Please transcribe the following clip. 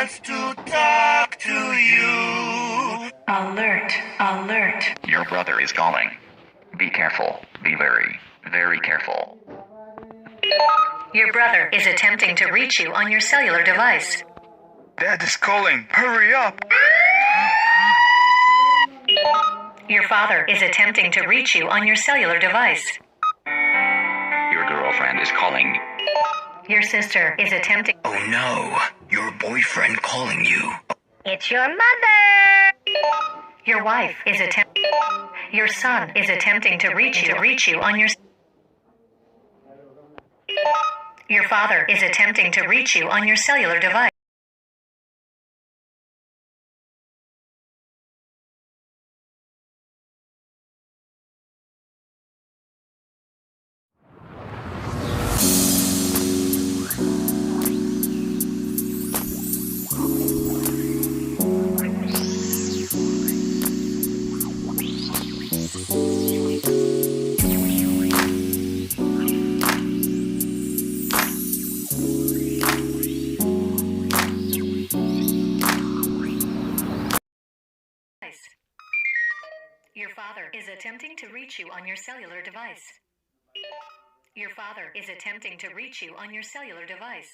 wants to talk to you. Alert, alert. Your brother is calling. Be careful. Be very, very careful. Your brother is attempting to reach you on your cellular device. Dad is calling. Hurry up. Your father is attempting to reach you on your cellular device. Your girlfriend is calling. Your sister is attempting. Oh no, your boyfriend calling you. It's your mother. Your wife is attempting. Your son is attempting to reach you on your. Your father is attempting to reach you on your cellular device. Your father is attempting to reach you on your cellular device. Your father is attempting to reach you on your cellular device.